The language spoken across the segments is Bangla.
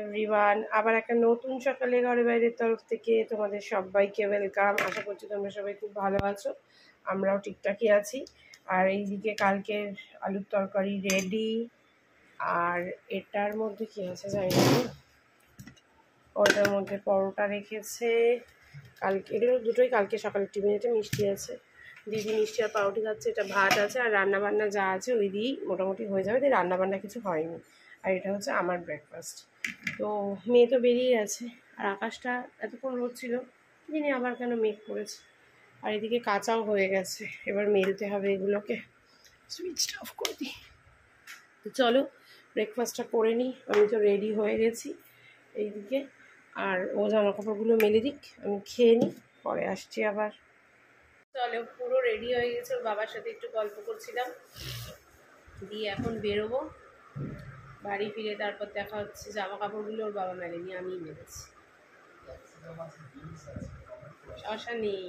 এভরিওয়ান, আবার একটা নতুন সকালে ঘরে বাইরের তরফ থেকে তোমাদের সবাইকে ওয়েলকাম। আশা করছি তোমরা সবাই খুব ভালো আছো, আমরাও ঠিকঠাকই আছি। আর এইদিকে কালকের আলুর তরকারি রেডি। আর এটার মধ্যে কি আছে জানি না, ওটার মধ্যে পরোটা রেখেছে কালকে, এগুলো দুটোই কালকে সকালের টিফিনে। এটা মিষ্টি আছে, দিদি মিষ্টি আর পাউরুটি খাচ্ছে। এটা ভাত আছে আর রান্নাবান্না যা আছে ওই দিয়েই মোটামুটি হয়ে যাবে। তাই রান্নাবান্না কিছু হয়নি। আর এটা হচ্ছে আমার ব্রেকফাস্ট। তো মেয়ে তো বেরিয়ে আছে, আর আকাশটা এতক্ষণ রোদ ছিল, যিনি আবার কেন মেঘ করেছে। আর এদিকে কাঁচাও হয়ে গেছে, এবার মেলতে হবে এগুলোকে। সুইচটা অফ করে দিই। তো চলো ব্রেকফাস্টটা করে নিই। আমি তো রেডি হয়ে গেছি এইদিকে, আর ও জামা কাপড়গুলো মেলে দিক, আমি খেয়ে নিই, পরে আসছি আবার। চলো পুরো রেডি হয়ে গেছে, ওর বাবার সাথে একটু গল্প করছিলাম, দিয়ে এখন বেরোবো। বাড়ি ফিরে তারপর দেখা হচ্ছে। জামা কাপড়গুলো ওর বাবা মেলেনি, আমিই মেলেছি। শশা নেই,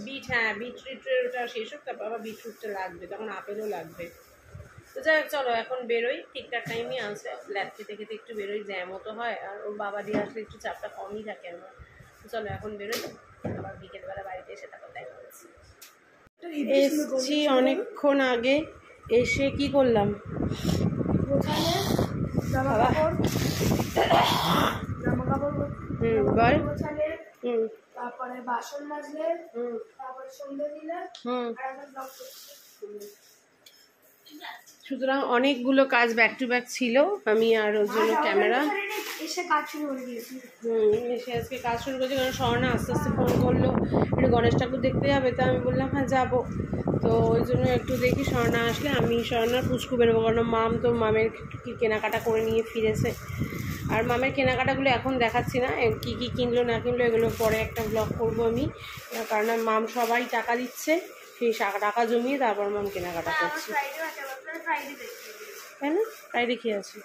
বিট, হ্যাঁ বিটরুটের ওটা শেষ হোক, তারপর আবার বিটরুটটা লাগবে, তখন আপেলও লাগবে। তো যাই হোক, চলো এখন বেরোই। ঠিকঠাক টাইমই আসে, ল্যাব খেতে খেতে একটু বেরোই, জ্যামও তো হয়। আর ওর বাবা দিয়ে আসলে একটু চাপটা কমই থাকে আমার। তো চলো এখন বেরোই, আবার বিকেলবেলা বাড়িতে এসে তারপর দেখা হচ্ছে। এসছি অনেকক্ষণ আগে, এসে কি করলাম, তারপরে বাসন মাজলে, তারপরে সন্ধ্যে দিলে, সুতরাং অনেকগুলো কাজ ব্যাক টু ব্যাক ছিল। আমি আর ওর জন্য ক্যামেরা এসে কাজ শুরু করে দিয়েছি। এসে আজকে কাজ শুরু করেছি, কারণ স্বর্ণা আস্তে আস্তে ফোন করলো একটু গণেশ ঠাকুর দেখতে যাবে। তো আমি বললাম হ্যাঁ যাবো। তো ওই জন্য একটু দেখি স্বর্ণা আসলে আমি স্বর্ণার পুচকু বেরোবো, কারণ মাম তো মামের কি কেনাকাটা করে নিয়ে ফিরেছে। আর মামের কেনাকাটাগুলো এখন দেখাচ্ছি না, কী কী কিনলো না কিনলো এগুলো পরে একটা ব্লগ করবো আমি। কারণ মাম সবাই টাকা দিচ্ছে, সেই টাকা জমিয়ে তারপর মাম কেনাকাটা করছে। তাই না? ফ্রাইডে কি আছে?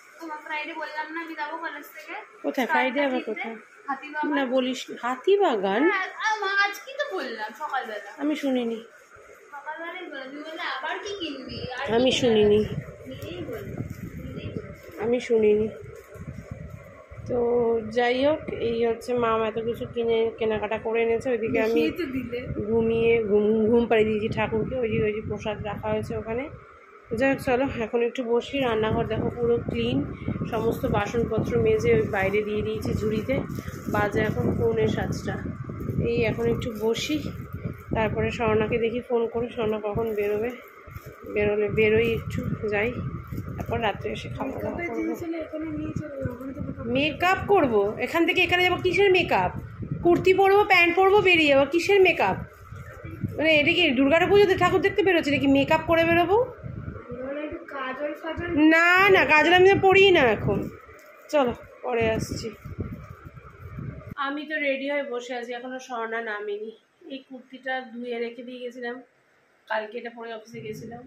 কোথায় ফ্রাইডে? আবার কোথায় না বলিস? হাতিবাগান? আমি শুনিনি, আমি শুনিনি, আমি শুনিনি। তো যাই হোক, এই হচ্ছে মাম এত কিছু কেনাকাটা করে এনেছে। ওইদিকে আমি ঘুম পাড়িয়ে দিয়েছি ঠাকুরকে। ওই যে প্রসাদ রাখা হয়েছে ওখানে। যাই হোক চলো এখন একটু বসি। রান্নাঘর দেখো পুরো ক্লিন, সমস্ত বাসনপত্র মেজে ওই বাইরে দিয়ে দিয়েছি ঝুড়িতে। বাজে এখন 6:45। এই এখন একটু বসি, তারপরে স্বর্ণাকে দেখি ফোন করে, স্বর্ণা কখন বেরোবে। বেরোই একটু যাই, তারপর রাত্রে এসে খাওয়া দাওয়া করবো। মেকআপ করবো, এখান থেকে এখানে যাবো? কিসের মেকআপ? কুর্তি পরবো, প্যান্ট পরবো, বেরিয়ে যাবো। কিসের মেকআপ? মানে এটা কি দুর্গা পুজোতে ঠাকুর দেখতে বেরোচ্ছে নাকি মেকআপ করে বেরোবো? না না, কাজল আমি পড়ি না এখন। চলো পরে আসছি। আমি তো রেডি হয়ে বসে আছি, এখনো স্বর্ণা নামেনি। এই কুর্তিটা ধুয়ে রেখে দিয়ে গেছিলাম, কালকে এটা পরে অফিসে গেছিলাম।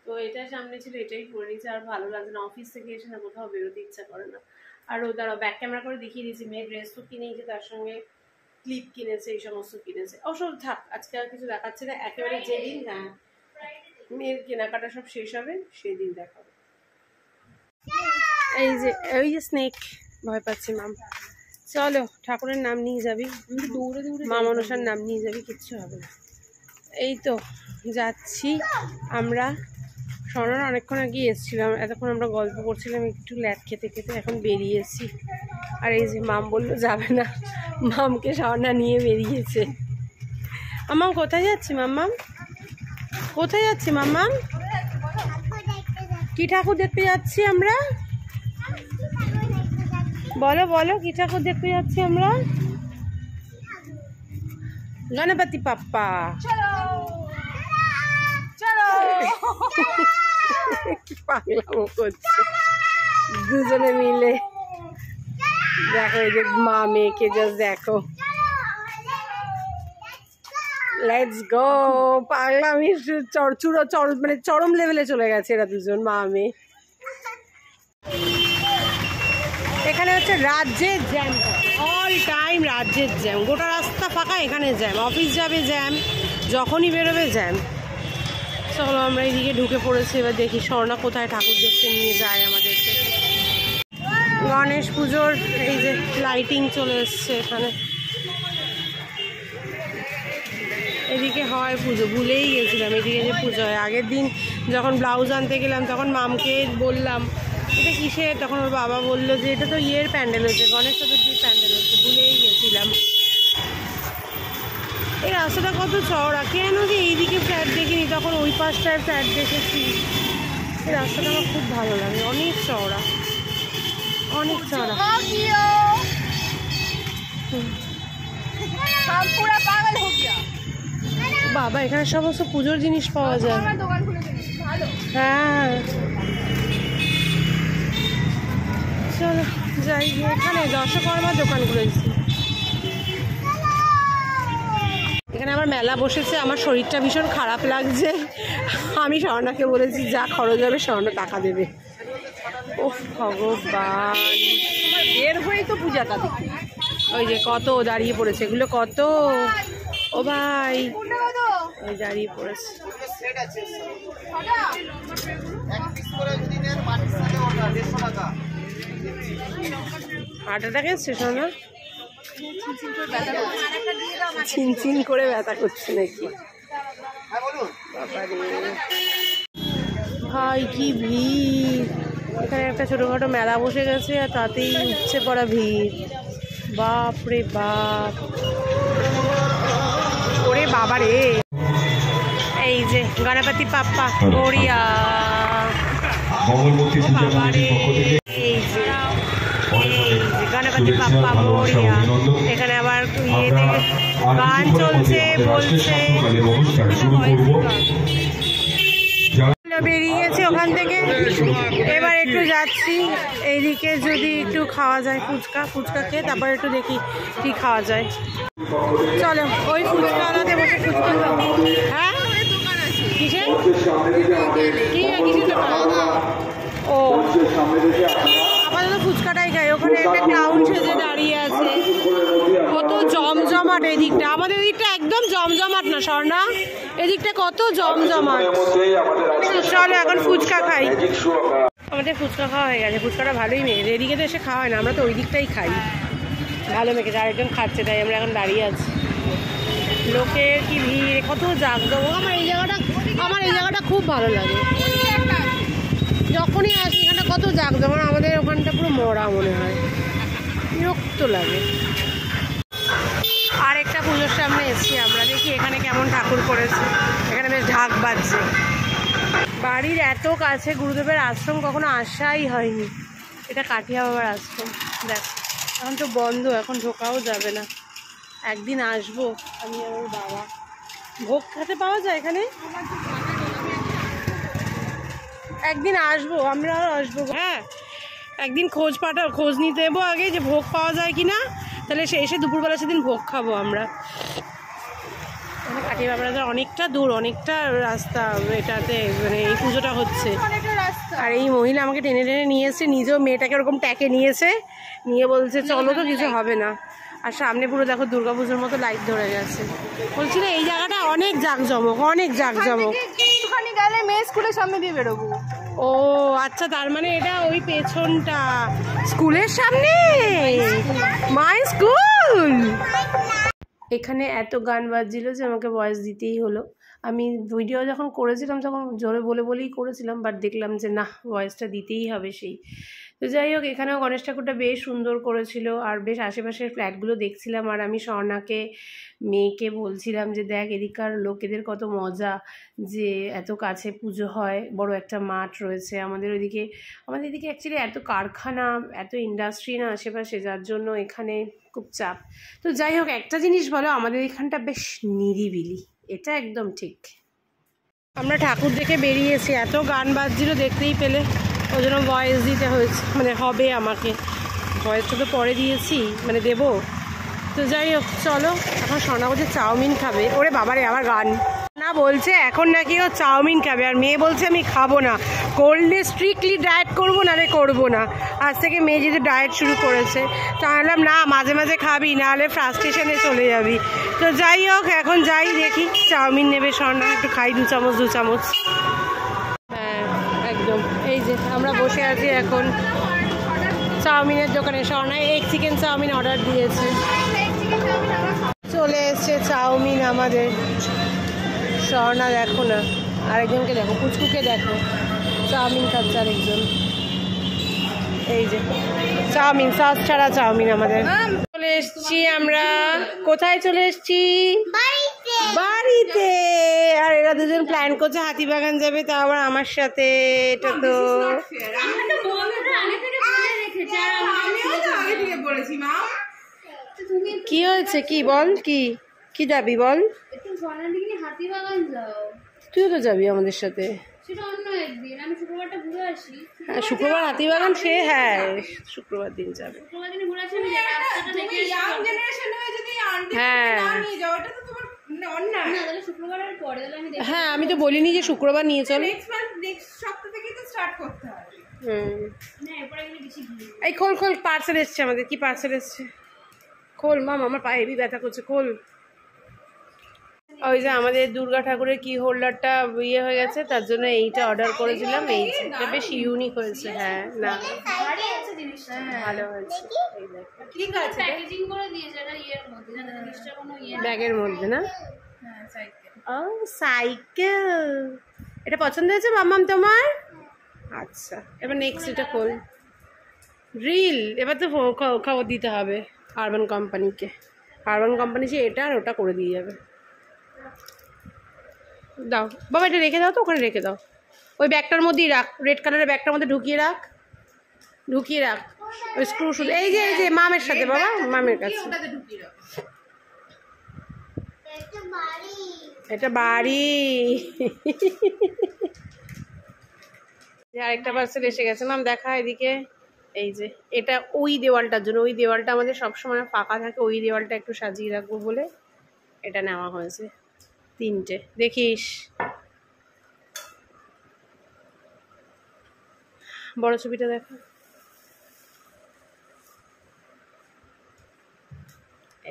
তো এটা সামনে ছিল, এটাই পরে নিয়েছি। আর ভালো লাগছে না, অফিস থেকে এসে না কোথাও বেরোতে ইচ্ছা করে না। আর ও দাঁড়াও ব্যাক ক্যামেরা করে দেখিয়ে দিয়েছি, মেয়ের ড্রেস তো কিনেছে, তার সঙ্গে ক্লিপ কিনেছে, এই সমস্ত কিনেছে। অবশ্য থাক, আজকে আর কিছু দেখাচ্ছে না, একেবারে যেদিন হ্যাঁ মেয়ের কেনাকাটা সব শেষ হবে সেদিন দেখাবো। এই যে ওই যে স্নেক, ভয় পাচ্ছি মাম। চলো ঠাকুরের নাম নিয়ে যাবি, মা মনসার নাম নিয়ে যাবি, কিচ্ছু হবে না। এই তো যাচ্ছি আমরা। স্বর্ণার অনেকক্ষণ আগে এসেছিলাম, এতক্ষণ আমরা গল্প করছিলাম একটু ল্যাদ খেতে খেতে, এখন বেরিয়েছি। আর এই যে মাম বললো যাবে না, মামকে স্বর্ণা নিয়ে বেরিয়েছে। মাম্মাম কোথায় যাচ্ছি? মাম্মাম কোথায় যাচ্ছি? মাম্মাম কি ঠাকুর দেখতে যাচ্ছি আমরা? বলো বলো, কি ঠাকুর দেখতে যাচ্ছি আমরা? গণপতি বাপ্পা। পাগলামো করছে দুজনে মিলে। দেখো এই যে মা মেয়েকে, জাস্ট দেখো, লেটস গো। পাগলামি মানে চরম লেভেলে চলে গেছে এরা দুজন, মা মেয়ে। এখানে হচ্ছে রাজ্যের জ্যাম, অল টাইম রাজ্যের জ্যাম, গোটা রাস্তা ফাঁকা, এখানে জ্যাম, অফিস যাবে জ্যাম, যখনই বেরোবে জ্যাম। চলো আমরা এইদিকে ঢুকে পড়েছি, এবার দেখি স্বর্ণা কোথায় ঠাকুর দেখতে নিয়ে যায় আমাদেরকে। গণেশ পুজোর এই যে লাইটিং চলে এসছে এখানে। এদিকে হয় পুজো, ভুলেই গেছিলাম এদিকে যে পুজো হয়। আগের দিন যখন ব্লাউজ আনতে গেলাম তখন মামকে বললাম এটা কিসের, তখন ওর বাবা বললো যে এটা তো ইয়ের প্যান্ডেল হচ্ছে, গণেশ চতুর্থীর প্যান্ডেল হচ্ছে, ভুলেই গেছিলাম। এই রাস্তাটা কত চওড়া, কেন যে এইদিকে ফ্ল্যাট দেখিনি, তখন ওই পাশটায় ফ্ল্যাট দেখেছি। এই রাস্তাটা আমার খুব ভালো লাগে, অনেক চওড়া, অনেক চওড়া। বাবা এখানে সমস্ত পুজোর জিনিস পাওয়া যায়। হ্যাঁ চলো যাই, এখানে দশকর্মার দোকান খুলেছি। এখানে আমার মেলা বসেছে, আমার শরীরটা ভীষণ খারাপ লাগছে। আমি স্বর্ণাকে বলেছি যা খরচ হবে স্বর্ণ টাকা দেবে। ও ভগবান, বের হয়েই তো পূজাটা দেখি। ওই যে কত দাঁড়িয়ে পড়েছে, এগুলো কত, ও ভাই ওই দাঁড়িয়ে পড়েছে। হার্ট অ্যাটাক এসছে সোনা, চিনচিন করে ব্যথা করছে নাকি? ভাই কি ভিড়, এখানে একটা ছোটখাটো মেলা বসে গেছে আর তাতেই উঠছে পড়া ভিড়। বাপ রে বাপ, ওরে বাবা রে। এই যে গণপতি বাপ্পা গড়িয়া, এই যে গণপতি বাপ্পা গড়িয়া। এখানে আবার ইয়ে থেকে গান চলছে, বলছে। বেরিয়ে গেছি ওখান থেকে, এবার একটু যাচ্ছি এইদিকে, যদি একটু খাওয়া যায় ফুচকা, ফুচকা খেয়ে তারপর একটু দেখি কি খাওয়া যায়। চলো ওই ফুচকাওয়ালাতে বসে ফুচকা খাবো। হ্যাঁ কিসের কিসের ও আপাতত ফুচকাটাই খাই। ওখানে একটা ক্লাউন সেজে দাঁড়িয়ে আছে, কত জমজমাট এদিকটা। আমাদের এদিকটা একদম জমজমাট না স্বর্ণা, এদিকটা কত জমজমাট। চলো এখন ফুচকা খাই। আমাদের ফুচকা খাওয়া হয়ে গেছে, ফুচকাটা ভালোই মেখেছে। এদিকে তো এসে খাওয়া হয় না, আমরা তো ওই দিকটাই খাই, ভালো মেখেছে। আরেকজন খাচ্ছে তাই আমরা এখন দাঁড়িয়ে আছি। লোকের কি ভিড়, কত জাঁকজমক। আমার এই জায়গাটা খুব ভালো লাগে, যখনই আসি এখানে কত জাঁকজমক। আমাদের ওখানটা পুরো মরা মনে হয়, বিরক্ত লাগে। আর একটা পুজোর সামনে এসছি আমরা, দেখি এখানে কেমন ঠাকুর করেছে। এখানে বেশ ঢাক বাজছে। বাড়ির এত কাছে গুরুদেবের আশ্রম কখনো আসাই হয়নি। এটা কাঠিয়া বাবার আশ্রম, দেখ এখন তো বন্ধ, এখন ঢোকাও যাবে না। একদিন আসবো আমি আর ওর বাবা। ভোগ খেতে পাওয়া যায় এখানে, একদিন আসবো, আমরাও আসবো। হ্যাঁ একদিন খোঁজ নিতে দেবো আগে যে ভোগ পাওয়া যায় কিনা, তাহলে সে এসে দুপুরবেলা সেদিন ভোগ খাবো আমরা। কাঠিয়া বাবার অনেকটা দূর, অনেকটা রাস্তা এটাতে, মানে এই পুজোটা হচ্ছে। আর এই মহিলা আমাকে টেনে টেনে নিয়ে এসছে, নিজেও মেয়েটাকে ওরকম ট্যাকে নিয়েছে, নিয়ে বলছে চলো তো কিছু হবে না। আর সামনে পুরো দেখো দুর্গাপুজোর মতো লাইট ধরে গেছে। বলছি না এই জায়গাটা অনেক জাঁকজমক, অনেক জাঁকজমক। একটুখানি গেলে মেয়ে স্কুলের সামনে দিয়ে বেরোবো। ও আচ্ছা, তার মানে এটা ওই পেছনটা স্কুলের সামনে, মাই স্কুল। এখানে এত গান বাজছিল যে আমাকে ভয়েস দিতেই হলো। আমি ভিডিও যখন করেছিলাম তখন জোরে বলেই করেছিলাম, বাট দেখলাম যে না, ভয়েসটা দিতেই হবে সেই। তো যাই হোক, এখানেও গণেশ ঠাকুরটা বেশ সুন্দর করেছিল, আর বেশ আশেপাশের ফ্ল্যাটগুলো দেখছিলাম। আর আমি স্বর্ণাকে, মেয়েকে বলছিলাম যে দেখ এদিককার লোকেদের কত মজা, যে এত কাছে পুজো হয়, বড় একটা মাঠ রয়েছে। আমাদের এদিকে অ্যাকচুয়ালি এত কারখানা, এত ইন্ডাস্ট্রি না আশেপাশে, যার জন্য এখানে খুব চাপ। তো যাই হোক, একটা জিনিস বলো, আমাদের এখানটা বেশ নিরিবিলি, এটা একদম ঠিক। আমরা ঠাকুর দেখে বেরিয়েছি, এত গান বাজছিল দেখতেই পেলে, ওই জন্য ভয়েস দিতে হয়েছে, মানে হবে আমাকে। ভয়েসটা তো পরে দিয়েছি, মানে দেবো। তো যাই হোক চলো, এখন সোনা বলছে চাউমিন খাবে। ওরে বাবারে, আমার গান না বলছে এখন নাকি ও চাউমিন খাবে, আর মেয়ে বলছে আমি খাবো না, করলে স্ট্রিক্টলি ডায়েট করবো, নাহলে করবো না। আজ থেকে মেয়ে যদি ডায়েট শুরু করেছে, তাহলে না মাঝে মাঝে খাবি, নাহলে ফ্রাস্ট্রেশনে চলে যাবি। তো যাই হোক, এখন যাই দেখি, চাউমিন নেবে সোনা, একটু খাই 2 চামচ। হ্যাঁ একদম, এই যে আমরা বসে আছি এখন চাউমিনের দোকানে Swarna egg chicken chowmein order দিয়েছে। চলে এসছে চাউমিন আমাদের। স্বর্ণা দেখো না, আরেকজনকে দেখো, পুচকুকে দেখো, চাউমিন খাচ্ছে আরেকজন। এই যে চাউমিন, সস ছাড়া চাউমিন আমাদের। চলে এসছি আমরা, কোথায় চলে এসছি? বাড়িতে। আর এরা দুজন প্ল্যান করছে হাতিবাগান যাবে, তা আবার আমার সাথে। এটা তো কি হয়েছে? কি বল, কি কি যাবি বল? তুইও তো যাবি আমাদের সাথে। হ্যাঁ শুক্রবার হাতিবাগান, সে হ্যাঁ শুক্রবার দিন যাবে। হ্যাঁ হ্যাঁ আমি তো বলিনি যে শুক্রবার নিয়ে চলে। এই খোল খোল, পার্সেল এসছে আমাদের। কি পার্সেল এসছে? খোল মাম, আমার পায়ে হেভি ব্যথা করছে, খোল। ওই যে আমাদের দুর্গা ঠাকুরের কি হোল্ডারটা ইয়ে হয়ে গেছে, তার জন্য এইটা অর্ডার করেছিলাম। এইটা বেশ ইউনিক হয়েছে। হ্যাঁ না ভালো হয়েছে, ঠিক আছে। ব্যাগের মধ্যে না? ও সাইকেল, এটা পছন্দ হয়েছে মাম্মাম তোমার? আচ্ছা এবার নেক্সট এটা খোল। রিল, এবার তো খবর দিতে হবে আরবান কোম্পানিকে। আরবান কোম্পানি যে এটা আর ওটা করে দিয়ে যাবে। দাও বাবা, এটা রেখে দাও তো, ওখানে রেখে দাও। ওই ব্যাগটার মধ্যেই রাখ, রেড কালারের ব্যাগটার মধ্যে ঢুকিয়ে রাখ, ঢুকিয়ে রাখ। ওই স্ক্রু শুধু এই যে মামের সাথে, বাবা মামের কাছে। এটা বাড়ি। আরেকটা পার্সেল এসে গেছে মাম, দেখা এদিকে। এই যে এটা ওই দেওয়ালটার জন্য, ওই দেওয়ালটা আমাদের সবসময় ফাঁকা থাকে, ওই দেওয়ালটা একটু সাজিয়ে রাখবো বলে এটা নেওয়া হয়েছে। 3টে দেখিস, বড় ছবিটা দেখা।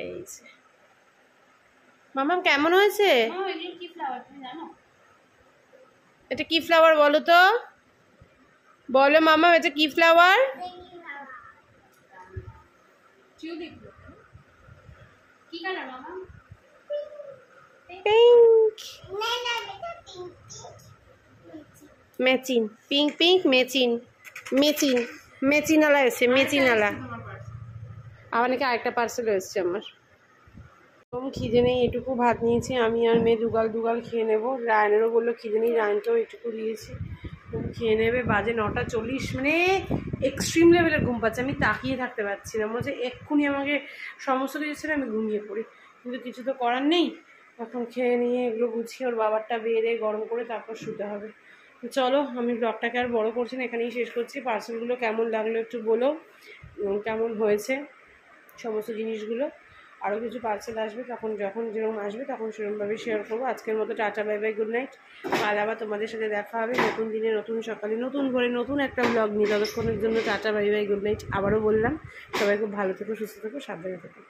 এই যে মামাম কেমন হয়েছে? এটা কি ফ্লাওয়ার বলো তো, বলো মামা, এটা কি flower? Pink, machine, pink pink machine, machine, মেচিনালা এসছে, মেচিনালা। আবার নাকি আরেকটা পার্সেল এসছে আমার। খিদে নেই, এটুকু ভাত নিয়েছি আমি আর মেয়ে, দুগাল দুগাল খেয়ে নেবো। রায়নেরও বললো খিদে নেই, রায়নকেও এটুকু দিয়েছি, খেয়ে নেবে। বাজে 9:40, মানে এক্সট্রিম লেভেলের ঘুম পাচ্ছে। আমি তাকিয়ে থাকতে পারছি না, মনে হচ্ছে এক্ষুনি আমাকে সমস্ত কিছু ছেড়ে আমি ঘুমিয়ে পড়ি, কিন্তু কিছু তো করার নেই। এখন খেয়ে নিয়ে এগুলো গুছিয়ে ওর বাবারটা বেড়ে গরম করে তারপর শুতে হবে। চলো আমি ব্লগটাকে আর বড় করছি না, এখানেই শেষ করছি। পার্সেলগুলো কেমন লাগলো একটু বলো, কেমন হয়েছে সমস্ত জিনিসগুলো। আরও কিছু পার্সেল আসবে, তখন যখন যেরকম আসবে তখন সেরকমভাবে শেয়ার করবো। আজকের মতো tata, bye bye, good night. কাল আবার তোমাদের সাথে দেখা হবে নতুন দিনে, নতুন সকালে, নতুন করে নতুন একটা ব্লগ নিয়ে। ততক্ষণের জন্য tata, bye bye, good night. আবারও বললাম, সবাই খুব ভালো থেকো, সুস্থ থেকো, সাবধানে থেকো।